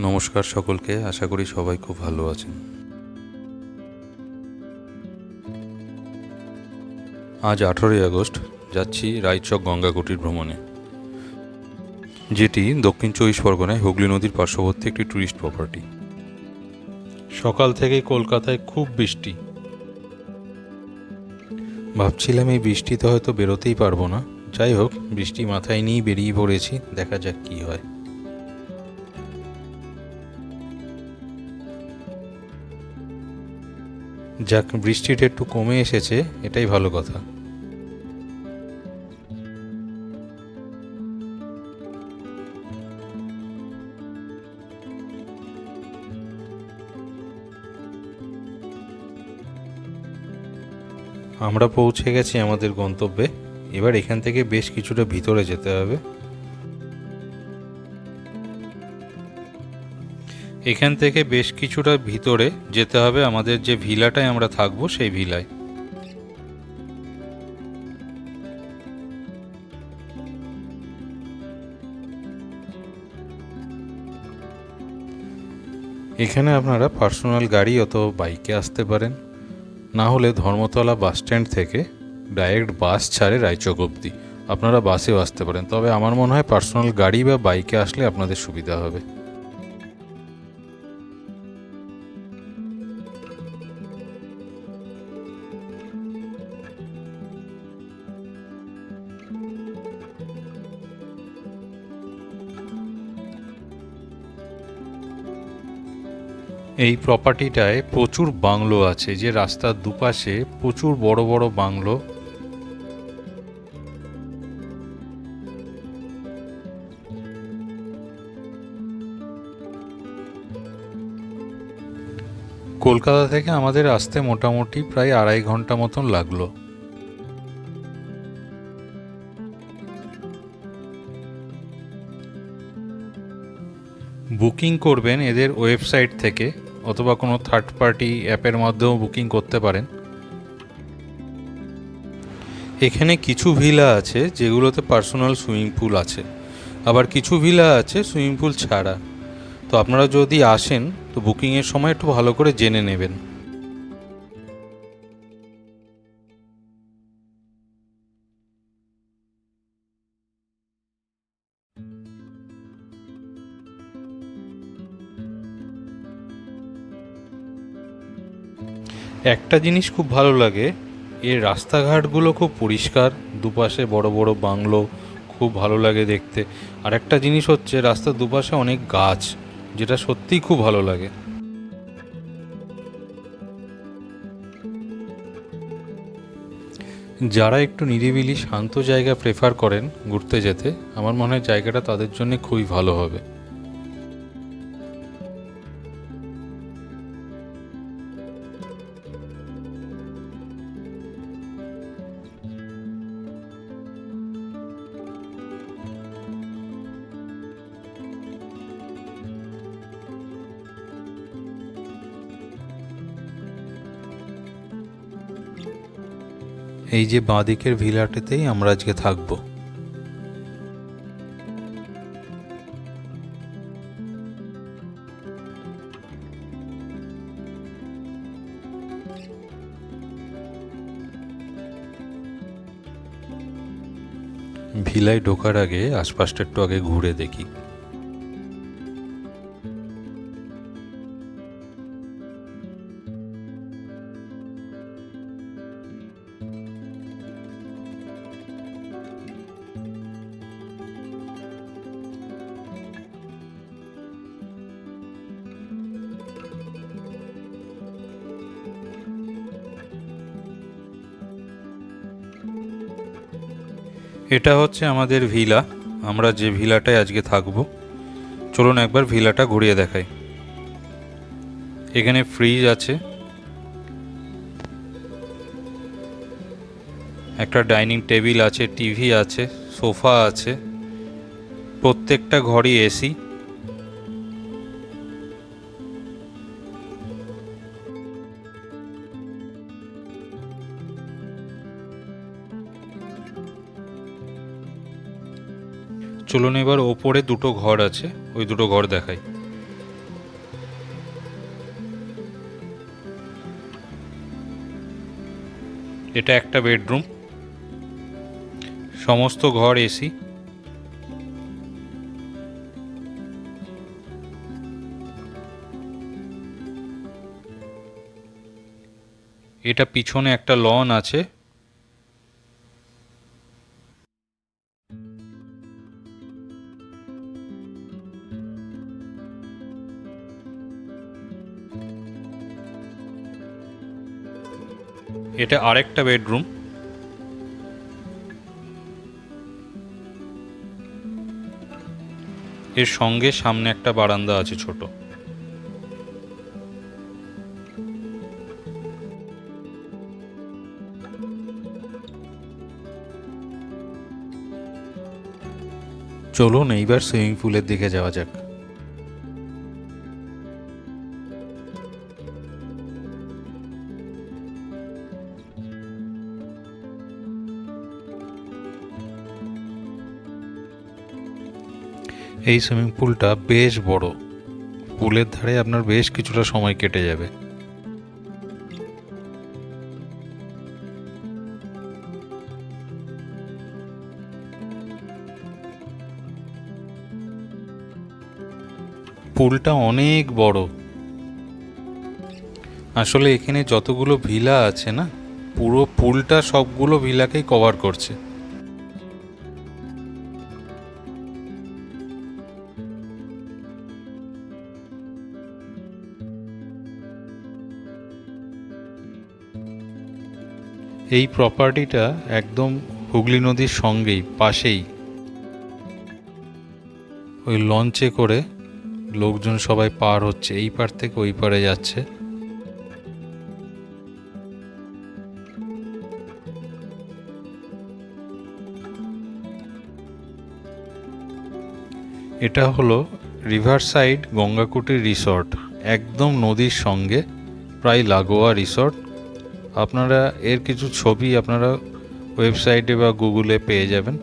নমস্কার সকলকে, আশা করি সবাই খুব ভালো আছেন। আজ 18ই আগস্ট যাচ্ছি রায়চক গঙ্গা কুটির ভ্রমণে, যেটি দক্ষিণ চব্বিশ পরগনায় হুগলি নদীর পার্শ্ববর্তী একটি ট্যুরিস্ট প্রপার্টি। সকাল থেকেই কলকাতায় খুব বৃষ্টি। ভাবছিলাম এই বৃষ্টিতে হয়তো বেরোতেই পারবো না, যাই হোক বৃষ্টি মাথায় নিয়েই বেরিয়ে পড়েছি, দেখা যাক কী হয়। যাক, বৃষ্টিটা একটু কমে এসেছে, এটাই ভালো কথা। আমরা পৌঁছে গেছি আমাদের গন্তব্যে। এবার এখান থেকে বেশ কিছুটা ভিতরে যেতে হবে। আমাদের যে ভিলাটায় আমরা থাকবো সেই ভিলায়। এখানে আপনারা পার্সোনাল গাড়ি অথবা বাইকে আসতে পারেন, না হলে ধর্মতলা বাস স্ট্যান্ড থেকে ডাইরেক্ট বাস ছাড়ে রায়চক অবধি, আপনারা বাসেও আসতে পারেন। তবে আমার মনে হয় পার্সোনাল গাড়ি বা বাইকে আসলে আপনাদের সুবিধা হবে। এই প্রপার্টিটায় প্রচুর বাংলো আছে, যে রাস্তার দুপাশে প্রচুর বড় বড় বাংলো। কলকাতা থেকে আমাদের আসতে মোটামুটি প্রায় 2.5 ঘন্টা মতন লাগলো। বুকিং করবেন এদের ওয়েবসাইট থেকে, অথবা কোনো থার্ড পার্টি অ্যাপের মাধ্যমেও বুকিং করতে পারেন। এখানে কিছু ভিলা আছে যেগুলোতে পার্সোনাল সুইমিং পুল আছে, আবার কিছু ভিলা আছে সুইমিং পুল ছাড়া। তো আপনারা যদি আসেন তো বুকিংয়ের সময় একটু ভালো করে জেনে নেবেন। একটা জিনিস খুব ভালো লাগে, এর রাস্তাঘাটগুলো খুব পরিষ্কার, দুপাশে বড় বড় বাংলো, খুব ভালো লাগে দেখতে। আর একটা জিনিস হচ্ছে রাস্তার দুপাশে অনেক গাছ, যেটা সত্যিই খুব ভালো লাগে। যারা একটু নিরিবিলি শান্ত জায়গা প্রেফার করেন ঘুরতে যেতে, আমার মনে হয় জায়গাটা তাদের জন্য খুবই ভালো হবে। এই যে বাঁদিকের ভিলাটাতেই আমরা আজকে থাকবো। ভিলায় ঢোকার আগে আশপাশটা একটু আগে ঘুরে দেখি। এটা হচ্ছে আমাদের ভিলা, আমরা যে ভিলাটায় আজকে থাকবো। চলুন একবার ভিলাটা ঘুরিয়ে দেখাই। এখানে ফ্রিজ আছে, একটা ডাইনিং টেবিল আছে, টিভি আছে, সোফা আছে, প্রত্যেকটা ঘরই এসি। চলুন এবার ওপরে দুটো ঘর আছে, ওই দুটো ঘর দেখাই। এটা একটা বেডরুম, সমস্ত ঘর এসি। এটা পিছনে একটা লন আছে। এটা আরেকটা বেডরুম। এর সঙ্গে সামনে একটা বারান্দা আছে ছোট। চলুন এইবার সুইমিং পুলের দিকে যাওয়া যাক। এই সুইমিং পুলটা বেশ বড়। পুলের ধারে আপনার বেশ কিছুটা সময় কেটে যাবে। পুলটা অনেক বড়। আসলে এখানে যতগুলো ভিলা আছে না, পুরো পুলটা সবগুলো ভিলাকেই কভার করছে। এই প্রপার্টিটা একদম হুগলি নদীর সঙ্গেই, পাশেই। ওই লঞ্চে করে লোকজন সবাই পার হচ্ছে, এই পার থেকে ওই পারে যাচ্ছে। এটা হলো রিভারসাইড গঙ্গাকুটির রিসর্ট, একদম নদীর সঙ্গে প্রায় লাগোয়া রিসর্ট। আপনারা এর কিছু ছবি আপনারা ওয়েবসাইটে বা গুগলে পেয়ে যাবেন।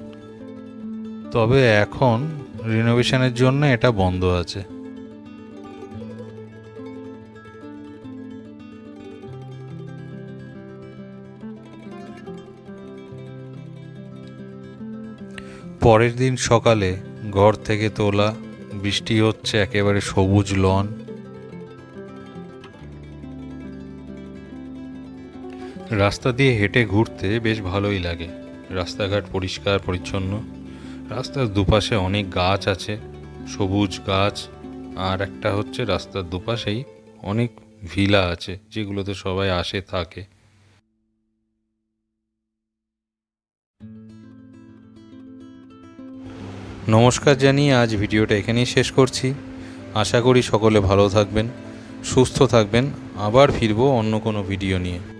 তবে এখন রিনোভেশনের জন্য এটা বন্ধ আছে। পরের দিন সকালে ঘর থেকে তোলা, বৃষ্টি হচ্ছে, একেবারে সবুজ লন। রাস্তা দিয়ে হেঁটে ঘুরতে বেশ ভালোই লাগে। রাস্তাঘাট পরিষ্কার পরিচ্ছন্ন, রাস্তার দুপাশে অনেক গাছ আছে, সবুজ গাছ। আর একটা হচ্ছে রাস্তার দুপাশেই অনেক ভিলা আছে, যেগুলোতে সবাই আসে থাকে। নমস্কার জানিয়ে আজ ভিডিওটা এখানেই শেষ করছি। আশা করি সকলে ভালো থাকবেন, সুস্থ থাকবেন। আবার ফিরবো অন্য কোনো ভিডিও নিয়ে।